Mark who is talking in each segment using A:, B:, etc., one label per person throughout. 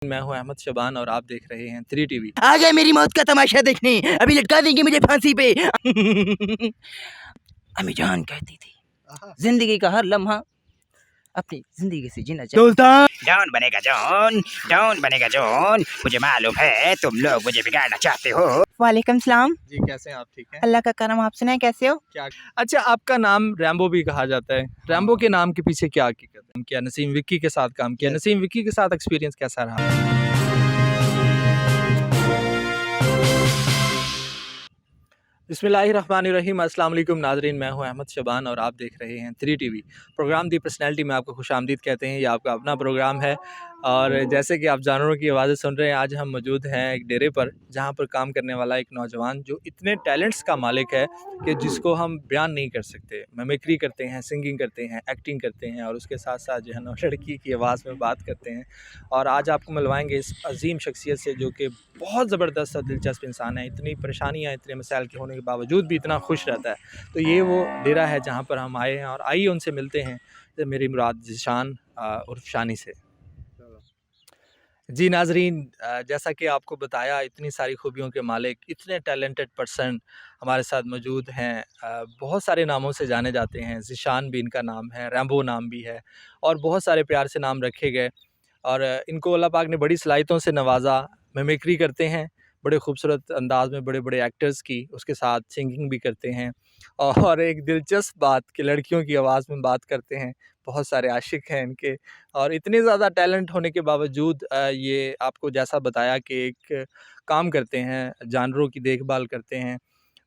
A: मैं हूं अहमद शबान और आप देख रहे हैं 3 टीवी।
B: आ गए मेरी मौत का तमाशा देखने, अभी लटका देंगे मुझे फांसी पे। अम्मी जान कहती थी जिंदगी का हर लम्हा अपनी जिंदगी से जीना चाहिए। सुल्तान
C: डॉन बनेगा जॉन, डॉन बनेगा जॉन। मुझे मालूम है तुम लोग मुझे बिगाड़ना चाहते हो।
D: वालेकुम सलाम।
A: जी कैसे हैं आप? ठीक हैं?
D: अल्लाह का करम, आप सुनाए कैसे हो?
A: क्या अच्छा, आपका नाम रैम्बो भी कहा जाता है। रैम्बो के नाम के पीछे क्या हकीकत है? क्या नसीम विक्की के साथ काम किया? नसीम विक्की के साथ एक्सपीरियंस कैसा रहा? बिस्मिल्लाहिर्रहमानिर्रहीम। अस्सलाम वालेकुम नाज़रीन, मैं हूं अहमद शबान और आप देख रहे हैं 3 टीवी। प्रोग्राम दी पर्सनैलिटी में आपको खुशामदीद कहते हैं। ये आपका अपना प्रोग्राम है और जैसे कि आप जानवरों की आवाज़ें सुन रहे हैं, आज हम मौजूद हैं एक डेरे पर जहां पर काम करने वाला एक नौजवान जो इतने टैलेंट्स का मालिक है कि जिसको हम बयान नहीं कर सकते। मिमिक्री करते हैं, सिंगिंग करते हैं, एक्टिंग करते हैं और उसके साथ साथ जो है ना लड़की की आवाज़ में बात करते हैं। और आज आपको मिलवाएंगे इस अजीम शख्सियत से जो कि बहुत ज़बरदस्त और दिलचस्प इंसान है। इतनी परेशानियाँ, इतने मसाइल के होने के बावजूद भी इतना खुश रहता है। तो ये वो डेरा है जहाँ पर हम आए हैं और आइए उनसे मिलते हैं। तो मेरी मुराद ज़ीशान उर्फ शानी से। जी नाज़रीन, जैसा कि आपको बताया, इतनी सारी खूबियों के मालिक, इतने टैलेंटेड पर्सन हमारे साथ मौजूद हैं। बहुत सारे नामों से जाने जाते हैं। ज़ीशान भी इनका नाम है, रैम्बो नाम भी है और बहुत सारे प्यार से नाम रखे गए। और इनको अल्लाह पाक ने बड़ी सलाहियतों से नवाजा। मिमिक्री करते हैं बड़े खूबसूरत अंदाज में, बड़े बड़े एक्टर्स की, उसके साथ सिंगिंग भी करते हैं और एक दिलचस्प बात कि लड़कियों की आवाज़ में बात करते हैं। बहुत सारे आशिक हैं इनके और इतने ज़्यादा टैलेंट होने के बावजूद ये आपको जैसा बताया कि एक काम करते हैं, जानवरों की देखभाल करते हैं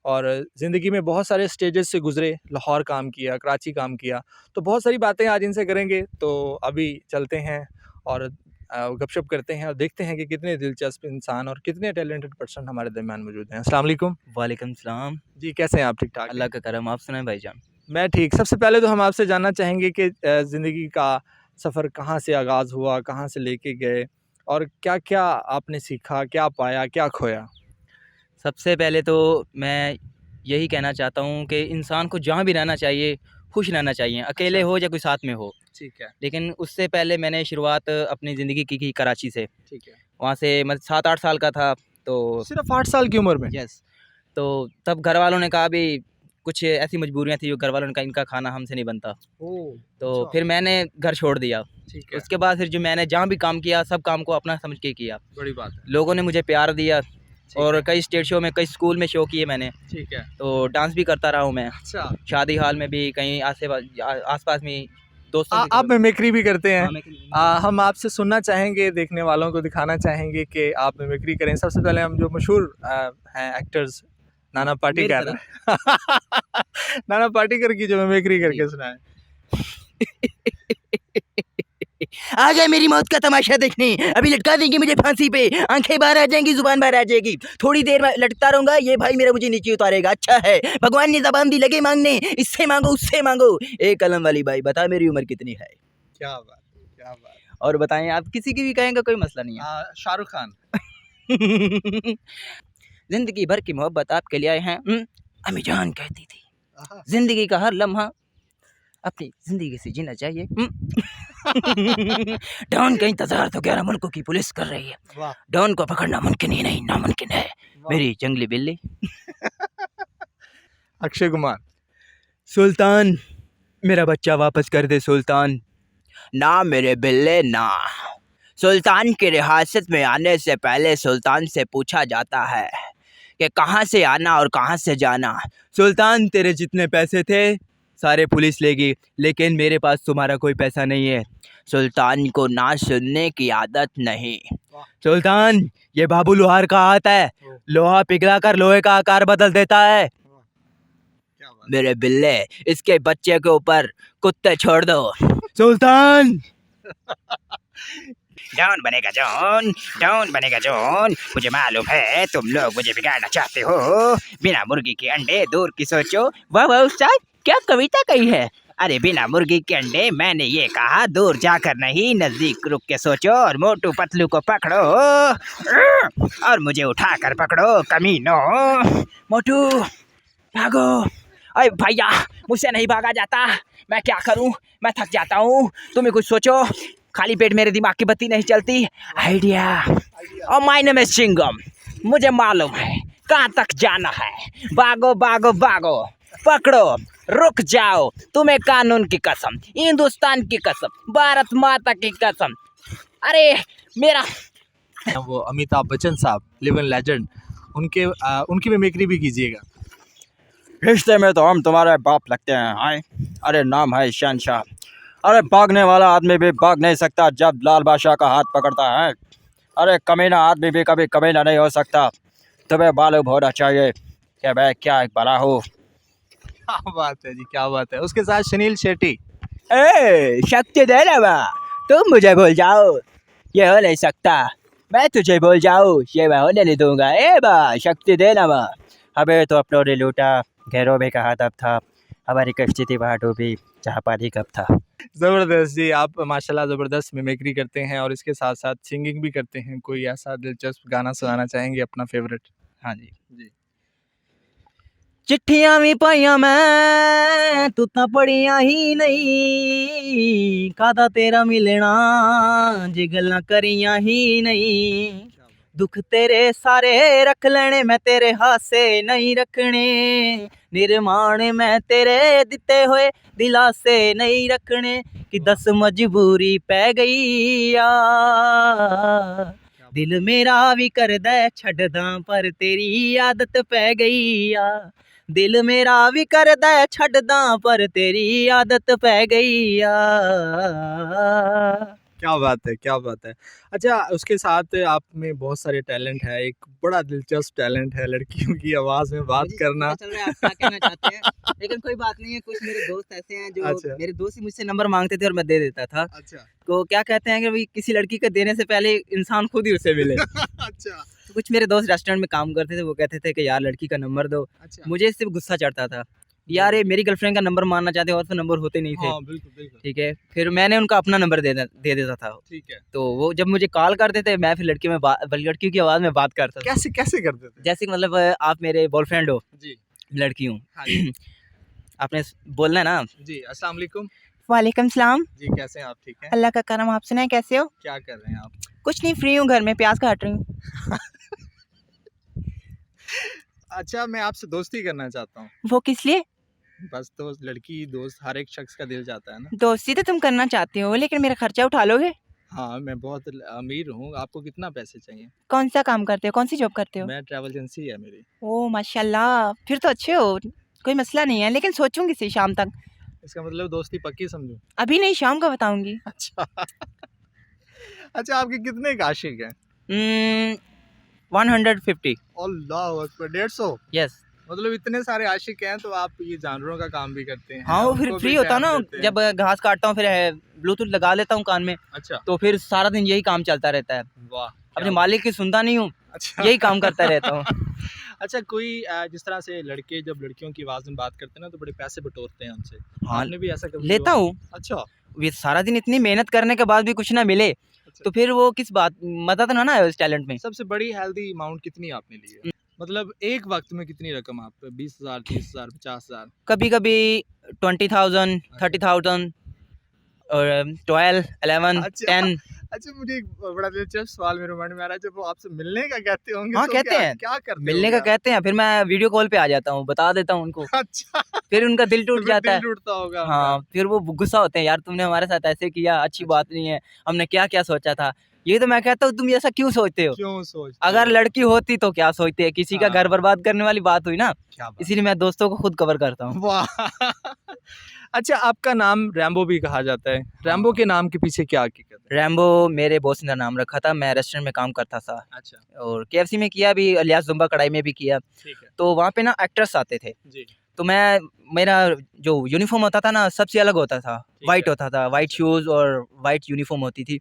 A: और ज़िंदगी में बहुत सारे स्टेजेस से गुज़रे। लाहौर काम किया, कराची काम किया, तो बहुत सारी बातें आज इनसे करेंगे। तो अभी चलते हैं और गपशप करते हैं और देखते हैं कि कितने दिलचस्प इंसान और कितने टैलेंटेड पर्सन हमारे दरमियान मौजूद हैं। अस्सलाम वालेकुम।
B: वालेकुम सलाम।
A: जी कैसे हैं आप? ठीक ठाक?
B: अल्लाह का करम, आप सुनाए भाईजान?
A: मैं ठीक। सबसे पहले तो हम आपसे जानना चाहेंगे कि ज़िंदगी का सफ़र कहाँ से आगाज़ हुआ, कहाँ से लेके गए और क्या-क्या आपने सीखा, क्या पाया, क्या खोया?
B: सबसे पहले तो मैं यही कहना चाहता हूँ कि इंसान को जहाँ भी रहना चाहिए खुश रहना चाहिए, अकेले
A: अच्छा।
B: हो या कोई साथ में हो।
A: ठीक है,
B: लेकिन उससे पहले मैंने शुरुआत अपनी ज़िंदगी की कराची से।
A: ठीक है।
B: वहाँ से मैं 7-8 साल का था तो
A: सिर्फ़ 8 साल की उम्र में?
B: यस, तो तब घर वालों ने कहा भी कुछ ऐसी मजबूरियाँ थी जो घर वालों ने कहा इनका खाना हमसे नहीं बनता।
A: ओह!
B: तो
A: अच्छा।
B: फिर मैंने घर छोड़ दिया।
A: ठीक है,
B: उसके बाद फिर जो मैंने जहाँ भी काम किया सब काम को अपना समझ के किया।
A: बड़ी बात है।
B: लोगों ने मुझे प्यार दिया
A: ठीक
B: और
A: है,
B: कई स्टेज शो में, कई स्कूल में शो किए मैंने।
A: ठीक है।
B: तो डांस भी करता रहा हूँ मैं,
A: अच्छा,
B: शादी हाल में भी, कहीं आस-पास में दोस्तों के
A: आप
B: घर।
A: मिमिक्री भी करते हैं?
B: हाँ, मैं
A: हम आपसे सुनना चाहेंगे, देखने वालों को दिखाना चाहेंगे कि आप मिमिक्री करें। सबसे पहले हम जो मशहूर हैं एक्टर्स, नाना
B: मेरी
A: पाटेकर
B: तरह।
A: नाना पाटेकर की जो मिमिक्री
B: जी।
A: करके सुनाएँ।
B: आ गए मेरी मौत का तमाशा देखने, अभी लटका देंगे मुझे फांसी पे। आंखें बाहर आ जाएंगी, जुबान बाहर आ जाएगी। थोड़ी देर में लटकता रहूंगा, ये भाई मेरा मुझे नीचे उतारेगा। अच्छा है भगवान ने ज़बान दी, लगे मांगने, इससे मांगो उससे मांगो। एक कलम वाली बाई, बता मेरी उम्र कितनी है?
A: क्या बात है, क्या बात है।
B: और बताएं, आप किसी की भी कहेंगे कोई मसला नहीं
A: शाहरुख खान।
B: है। जिंदगी भर की मोहब्बत आपके लिए आए हैं। अम्मी जान कहती थी जिंदगी का हर लम्हा अपनी जिंदगी से जीना चाहिए। डॉन का इंतजार तो 11 मुल्कों की पुलिस कर रही है।
A: वाह!
B: डॉन को पकड़ना मुमकिन ही नहीं, नामुमकिन है। मेरी जंगली बिल्ली।
A: अक्षय कुमार।
B: सुल्तान, मेरा बच्चा वापस कर दे सुल्तान। ना मेरे बिल्ले ना। सुल्तान की रियासत में आने से पहले सुल्तान से पूछा जाता है कि कहाँ से आना और कहाँ से जाना। सुल्तान, तेरे जितने पैसे थे सारे पुलिस लेगी, लेकिन मेरे पास तुम्हारा कोई पैसा नहीं है। सुल्तान को ना सुनने की आदत नहीं। सुल्तान, ये बाबू लोहार का हाथ है, लोहा पिघला कर लोहे का आकार बदल देता है।
A: क्या बात।
B: मेरे बिल्ले, इसके बच्चे के ऊपर कुत्ते छोड़ दो। सुल्तान,
C: डॉन बनेगा जॉन, डॉन बनेगा जॉन। मुझे मालूम है तुम लोग मुझे बिगाड़ना चाहते हो। बिना मुर्गी के अंडे दूर की सोचो। वाह वाह उस्ताद, क्या कविता कही है। अरे बिना मुर्गी के अंडे, मैंने ये कहा दूर जाकर नहीं, नजदीक रुक के सोचो और मोटू पतलू को पकड़ो और मुझे उठाकर पकड़ो कमीनो। मोटू भागो। अरे भैया, मुझसे नहीं भागा जाता, मैं क्या करूं, मैं थक जाता हूं। तुम ही कुछ सोचो। खाली पेट मेरे दिमाग की बत्ती नहीं चलती। आइडिया। और माय नेम इज चिंगम। मुझे मालूम है कहाँ तक जाना है। भागो भागो भागो, पकड़ो, रुक जाओ, तुम्हें कानून की कसम, हिंदुस्तान की कसम, भारत माता की कसम। अरे मेरा
A: वो अमिताभ बच्चन साहब, लिविंग लेजेंड, उनकी मिमिक्री भी कीजिएगा।
B: रिश्ते में तो हम तुम्हारे बाप लगते हैं। हाय, अरे नाम है शहनशाह। अरे भागने वाला आदमी भी भाग नहीं सकता जब लाल बादशाह का हाथ पकड़ता है। अरे कमीना आदमी भी कभी कमीना नहीं हो सकता। तुम्हें मालूम होना चाहिए कि मैं क्या एक बड़ा हूँ।
A: क्या बात है जी, क्या बात है। उसके साथ सुनील शेट्टी।
C: ए शक्ति दे ना बा, तुम मुझे भूल जाओ, ये हो नहीं सकता। मैं तुझे भूल जाऊँ, ये मैं होने नहीं दूंगा। ए बा, शक्ति दे ना बा। हमें तो अपनों ने लूटा, घरों में कहा तब था, हमारी कश्ती थी वहाँ डूबी जहाँ पानी कब था।
A: ज़बरदस्त जी, आप माशाल्लाह ज़बरदस्त मिमिक्री करते हैं और इसके साथ साथ सिंगिंग भी करते हैं। कोई ऐसा दिलचस्प गाना सुनाना चाहेंगे अपना फेवरेट?
B: हाँ जी।
A: जी।
C: चिट्ठियां भी पाइया मैं, तू तां पढ़िया ही नहीं, कादा तेरा मिलना, जे गल्लां करियां ही नहीं। दुख तेरे सारे रख लेने, मैं तेरे हासे नहीं रखने, निर्माण मैं तेरे दिते हुए दिलासे नहीं रखने, कि दस मजबूरी पै गई आ, दिल मेरा भी करदा छड्डदा पर तेरी आदत पै गई आ, दिल मेरा भी करदा छड्डदा पर तेरी आदत पै गई आ।
A: क्या बात है, क्या बात है। अच्छा, उसके साथ आप में बहुत सारे टैलेंट है। एक बड़ा दिलचस्प टैलेंट है लड़कियों की आवाज़ में बात करना।
C: चल रहा है आप क्या कहना चाहते हैं, लेकिन कोई बात नहीं है। कुछ मेरे दोस्त ऐसे हैं जो
A: अच्छा।
C: मेरे दोस्त ही मुझसे नंबर मांगते थे और मैं दे देता था।
A: अच्छा।
C: तो क्या कहते हैं कि भाई किसी लड़की को देने से पहले इंसान खुद ही उसे मिले।
A: अच्छा।
C: तो कुछ मेरे दोस्त रेस्टोरेंट में काम करते थे, वो कहते थे कि यार लड़की का नंबर दो।
A: अच्छा।
C: मुझे इससे गुस्सा चढ़ता था, यार ये मेरी गर्लफ्रेंड का नंबर मांगना चाहते और तो नंबर होते नहीं थे।
A: हाँ, बिल्कुल, बिल्कुल।
C: ठीक है, फिर मैंने उनका अपना नंबर दे देता था।
A: ठीक है।
C: तो वो जब मुझे कॉल करते थे, मैं फिर लड़कियों की आवाज़ में बात करता था।
A: कैसे कैसे करते थे?
C: जैसे कि मतलब आप मेरे बॉयफ्रेंड हो,
A: जी।
C: लड़की हूँ,
A: हाँ जी।
C: आपने बोलना है ना।
A: जी, अस्सलाम वालेकुम।
D: वालेकुम सलाम।
A: जी, कैसे हैं आप? ठीक हैं?
D: अल्लाह का करम, आप सुनाएं कैसे हो?
A: क्या कर रहे हैं आप?
D: कुछ नहीं, फ्री हूँ, घर में प्याज काट रही हूँ।
A: अच्छा, मैं आपसे दोस्ती करना चाहता हूँ।
D: वो किस लिए?
A: बस दोस्त, लड़की दोस्त, हर एक शख्स का दिल चाहता है ना।
D: दोस्ती तो तुम करना चाहते हो, लेकिन मेरा खर्चा उठा लोगे?
A: हाँ, मैं बहुत अमीर हूँ। आपको कितना पैसे चाहिए?
D: कौन सा काम करते हो, कौन सी जॉब करते हो?
A: मैं ट्रैवल एजेंसी है मेरी।
D: ओह माशाल्लाह, फिर तो अच्छे हो, कोई मसला नहीं है, लेकिन सोचूंगी सी शाम तक।
A: इसका मतलब दोस्ती पक्की समझूं?
D: अभी नहीं, शाम को बताऊंगी।
A: अच्छा। अच्छा, आपके कितने आशिक हैं?
C: 150।
A: अल्लाह अकबर, 150?
C: यस।
A: मतलब इतने सारे आशिक हैं, तो आप ये जानवरों का काम भी करते हैं।
C: हाँ, वो फिर
A: उनको
C: फ्री
A: भी
C: होता
A: टाइम
C: ना,
A: देते हैं।
C: जब घास काटता हूँ फिर ब्लूटूथ लगा लेता हूँ कान में,
A: अच्छा।
C: तो फिर सारा दिन यही काम चलता रहता है।
A: वाह।
C: अपने
A: क्या
C: मालिक की सुनता नहीं हूँ,
A: अच्छा।
C: यही काम करता रहता हूँ।
A: अच्छा, कोई जिस तरह से लड़के जब लड़कियों की आवाज़ में बात करते हैं ना, तो बड़े पैसे बटोरते हैं उनसे।
C: हाँ,
A: आपने भी ऐसा कभी
C: लेता
A: हुआ?
C: हूँ।
A: अच्छा।
C: ये सारा दिन इतनी मेहनत करने के बाद भी कुछ ना मिले,
A: अच्छा।
C: तो फिर वो किस बात, मजा तो ना आए उस टैलेंट में।
A: सबसे बड़ी हेल्दी अमाउंट कितनी आपने ली है? मतलब एक वक्त में कितनी रकम आप? 20,000, 30,000, 50,000?
C: कभी कभी 20,000, 30,000 और 12, 11,
A: अच्छा।
C: 10।
A: अच्छा, मुझे एक बड़ा दिलचस्प सवाल मेरे मन में आ रहा है। जब वो आपसे मिलने का कहते होंगे,
C: हाँ,
A: तो
C: कहते
A: क्या
C: हैं।
A: क्या करते
C: मिलने का
A: होगे आप?
C: कहते हैं, फिर मैं वीडियो कॉल पे आ जाता हूँ, बता देता हूँ उनको,
A: अच्छा।
C: फिर उनका दिल
A: तो
C: टूट
A: फिर
C: जाता
A: दिल
C: है।
A: टूटता होगा उनका।
C: हाँ, फिर वो गुस्सा होते हैं, यार तुमने हमारे साथ ऐसे किया, अच्छी
A: अच्छा।
C: बात नहीं है, हमने क्या क्या सोचा था। ये तो मैं कहता हूँ, तुम ऐसा क्यों सोचते हो?
A: क्यों सोचते
C: अगर
A: हो?
C: लड़की होती तो क्या सोचते, किसी का घर
A: हाँ।
C: बर्बाद करने वाली बात हुई ना,
A: क्या बात।
C: इसीलिए मैं दोस्तों को खुद कवर करता हूँ।
A: वाह। अच्छा, आपका नाम रैम्बो भी कहा जाता है। रैम्बो के नाम के पीछे क्या हकीकत है?
C: रैम्बो मेरे बॉस ने नाम रखा था, मैं रेस्टोरेंट में काम करता था
A: अच्छा।
C: और केएफसी में किया भी, अलियास जुम्बा कढ़ाई में भी किया।
A: ठीक है।
C: तो वहाँ पे ना एक्टर्स आते थे,
A: जी।
C: तो मेरा जो यूनिफॉर्म होता था ना, सबसे अलग होता था,
A: ठीक
C: वाइट
A: है।
C: होता था, वाइट
A: अच्छा।
C: शूज़ और वाइट यूनिफॉर्म होती थी।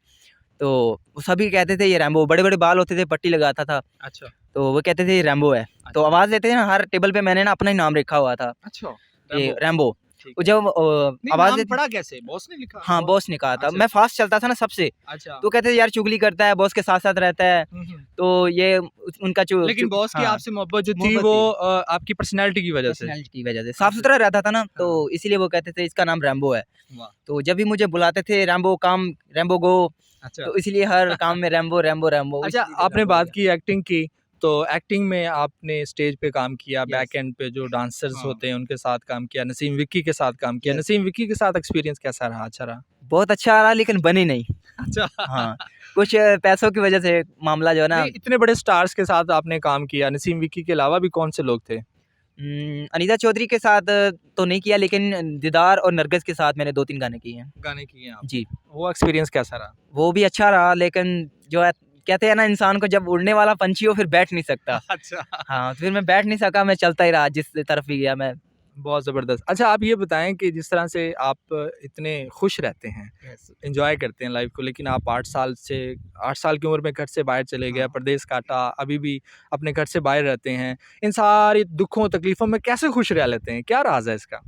C: तो वो सभी कहते थे ये रैम्बो, बड़े-बड़े बाल होते थे, पट्टी लगाता था,
A: अच्छा।
C: तो वो कहते थे ये रैम्बो है। तो
A: अच्छा।
C: आवाज़ देते थे ना, हर टेबल पे मैंने ना अपना ही नाम रखा हुआ था,
A: अच्छा।
C: ये
A: रैम्बो।
C: रैम्बो।
A: ठीक
B: वो
A: है।
B: जब
A: नहीं,
B: आवाज़
A: नाम
B: देती।
A: पढ़ा कैसे? बॉस ने लिखा?
B: हाँ, बॉस ने कहा था।
A: अच्छा,
B: मैं फ़ास्ट चलता था ना सबसे,
A: अच्छा।
B: तो कहते थे यार चुगली करता है, बॉस के साथ-साथ रहता है,
A: हुँ, हुँ।
B: तो ये उनका चु
A: लेकिन
B: चु
A: बॉस की
B: हाँ,
A: आपसे मोहब्बत जो थी
B: मोहब्बत
A: वो
B: थी।
A: आपकी पर्सनैलिटी की वजह से?
B: पर्सनैलिटी की वजह से। साफ-सुथरा रहता था ना, तो
A: हाँ।
B: इसीलिए वो कहते थे इसका नाम रैम्बो है।
A: वाह!
B: तो जब भी मुझे बुलाते थे रैम्बो कम, रैम्बो गो,
A: अच्छा।
B: तो इसलिए हर काम में रैम्बो, रैम्बो, रैम्बो
A: अच्छा,
B: इसलिए
A: आपने
B: रैम्बो हो
A: बात
B: गया।
A: की एक्टिंग की, तो एक्टिंग में आपने स्टेज पे काम किया,
B: यस।
A: बैक एंड पे जो डांसर्स
B: हाँ।
A: होते हैं उनके साथ काम किया, नसीम विक्की के साथ काम किया।
B: यस।
A: नसीम विक्की के साथ एक्सपीरियंस कैसा रहा? अच्छा रहा?
B: बहुत अच्छा रहा लेकिन बनी नहीं।
A: अच्छा।
B: हाँ, कुछ पैसों की वजह से मामला जो है ना।
A: नहीं, इतने बड़े स्टार्स के साथ आपने काम किया, नसीम विक्की के अलावा भी कौन से लोग थे?
B: अनीता चौधरी के साथ तो नहीं किया, लेकिन दीदार और नरगिस के साथ मैंने 2-3 गाने किए हैं।
A: गाने किए हैं आपने।
B: जी,
A: वो एक्सपीरियंस कैसा रहा?
B: वो भी अच्छा रहा, लेकिन जो है कहते हैं ना, इंसान को जब उड़ने वाला पंछी हो फिर बैठ नहीं सकता।
A: अच्छा।
B: हाँ, तो फिर मैं बैठ नहीं सका, मैं चलता ही रहा जिस तरफ भी गया मैं।
A: बहुत ज़बरदस्त। अच्छा, आप ये बताएँ कि जिस तरह से आप इतने खुश रहते हैं, एन्जॉय करते हैं लाइफ़ को, लेकिन आप 8 साल की उम्र में घर से बाहर चले गए,
B: हाँ।
A: परदेस काटा, अभी भी अपने घर से बाहर रहते हैं। इन सारी दुखों, तकलीफ़ों में कैसे खुश रह लेते हैं? क्या राज़ है इसका?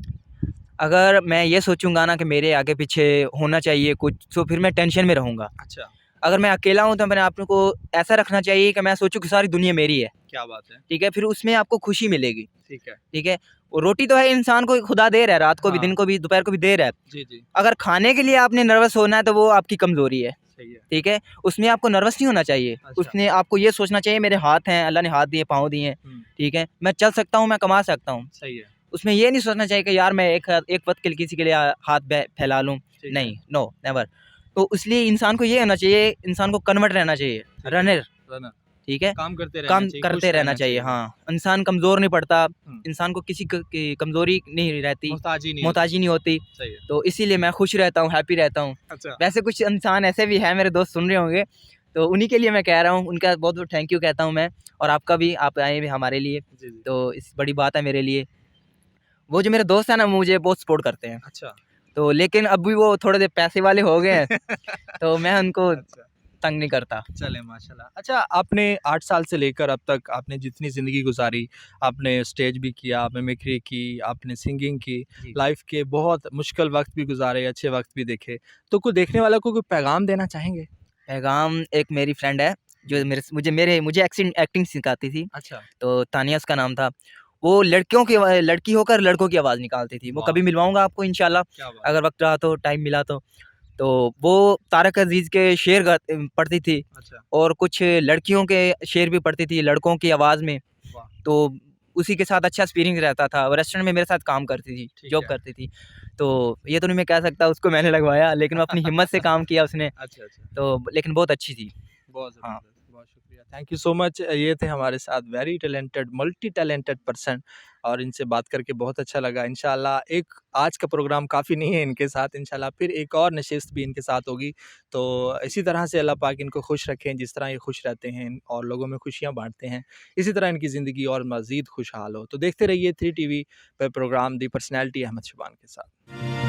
B: अगर मैं ये सोचूँगा ना कि मेरे आगे पीछे होना चाहिए कुछ, तो फिर मैं टेंशन में रहूँगा।
A: अच्छा,
B: अगर मैं अकेला हूँ तो मैंने अपने को ऐसा रखना चाहिए कि मैं सोचूँ कि सारी दुनिया मेरी है,
A: क्या बात है।
B: ठीक है? फिर उसमें आपको खुशी मिलेगी,
A: ठीक है।
B: ठीक है? और रोटी तो है इंसान को खुदा दे रहा है, रात को भी,
A: हाँ।
B: दिन को भी, दोपहर को भी दे रहा है।
A: जी, जी।
B: अगर खाने के लिए आपने नर्वस होना है तो वो आपकी कमज़ोरी है,
A: सही है।
B: ठीक है? उसमें आपको नर्वस नहीं होना चाहिए।
A: अच्छा।
B: उसमें आपको ये सोचना चाहिए मेरे हाथ हैं, अल्लाह ने हाथ दिए, पाँव दिए हैं,
A: हुँ,
B: ठीक है? मैं चल सकता हूँ, मैं कमा सकता हूँ।
A: सही है।
B: उसमें ये नहीं सोचना चाहिए कि यार मैं एक वक़्त के लिए किसी के लिए हाथ फैला लूँ।
A: ठीक है।
B: नहीं, नो, नेवर। तो इसलिए इंसान को ये होना चाहिए, इंसान को कन्वर्ट रहना चाहिए,
A: ठीक है।
B: रनर,
A: रनर,
B: ठीक है?
A: काम करते रहना
B: काम
A: चाहिए, खुश
B: करते रहना चाहिए, हाँ। इंसान कमज़ोर नहीं पड़ता,
A: हुँ,
B: इंसान को किसी की कमज़ोरी नहीं रहती,
A: मोहताज ही नहीं होती।
B: मोहताजी नहीं होती।
A: सही है।
B: तो इसीलिए मैं खुश रहता हूँ, हैप्पी रहता हूँ।
A: अच्छा।
B: वैसे कुछ इंसान ऐसे भी हैं, मेरे दोस्त सुन रहे होंगे, तो उन्हीं के लिए मैं कह रहा हूँ, उनका बहुत-बहुत थैंक यू कहता हूँ मैं, और आपका भी, आप आए भी हमारे लिए,
A: जी, जी।
B: तो इस बड़ी बात है मेरे लिए। वो जो मेरे दोस्त हैं ना, मुझे बहुत सपोर्ट करते हैं।
A: अच्छा।
B: तो लेकिन अभी वो थोड़े से पैसे वाले हो गए हैं, तो मैं उनको
A: अच्छा।
B: तंग नहीं करता।
A: चलें माशाल्लाह। अच्छा, आपने 8 साल से लेकर अब तक आपने जितनी ज़िंदगी गुज़ारी, आपने स्टेज भी किया, आपने मिमिक्री की, आपने सिंगिंग की,
B: जी।
A: लाइफ़ के बहुत मुश्किल वक़्त भी गुज़ारे, अच्छे वक़्त भी देखे। तो कोई देखने वाला को कोई पैगाम देना चाहेंगे?
B: पैगाम, एक मेरी फ्रेंड है, जो मुझे एक्टिंग सिखाती थी,
A: अच्छा।
B: तो तानिया उसका नाम था। वो लड़की होकर लड़कों की आवाज़ निकालती थी। वो
A: वाह!
B: कभी मिलवाऊँगा आपको इंशाल्लाह,
A: क्या बात
B: अगर वक़्त रहा तो, टाइम मिला तो। तो वो तारक अज़ीज़ के शेर पढ़ती थी,
A: अच्छा,
B: और कुछ लड़कियों के शेर भी पढ़ती थी, लड़कों की आवाज़ में।
A: वाह!
B: तो उसी के साथ अच्छा एक्सपीरियंस रहता था। वो रेस्टोरेंट में मेरे साथ काम करती थी,
A: ठीक
B: जॉब
A: है।
B: करती थी। तो ये तो नहीं मैं कह सकता उसको मैंने लगवाया, लेकिन वो अपनी हिम्मत से काम किया उसने,
A: अच्छा, अच्छा।
B: तो लेकिन बहुत अच्छी थी।
A: बहुत
B: हाँ।
A: ज़बरदस्त, बहुत शुक्रिया। Thank you so much. ये थे हमारे साथ very talented, multi talented person, और इनसे बात करके बहुत अच्छा लगा। इंशाल्लाह एक आज का प्रोग्राम काफ़ी नहीं है इनके साथ, इंशाल्लाह फिर एक और नशिस्त भी इनके साथ होगी। तो इसी तरह से अल्लाह पाक इनको खुश रखें, जिस तरह ये खुश रहते हैं और लोगों में खुशियाँ बाँटते हैं, इसी तरह इनकी ज़िंदगी और मज़ीद खुशहाल हो। तो देखते रहिए 3 टीवी पे प्रोग्राम दी पर्सनैलिटी अहमद शुबान के साथ।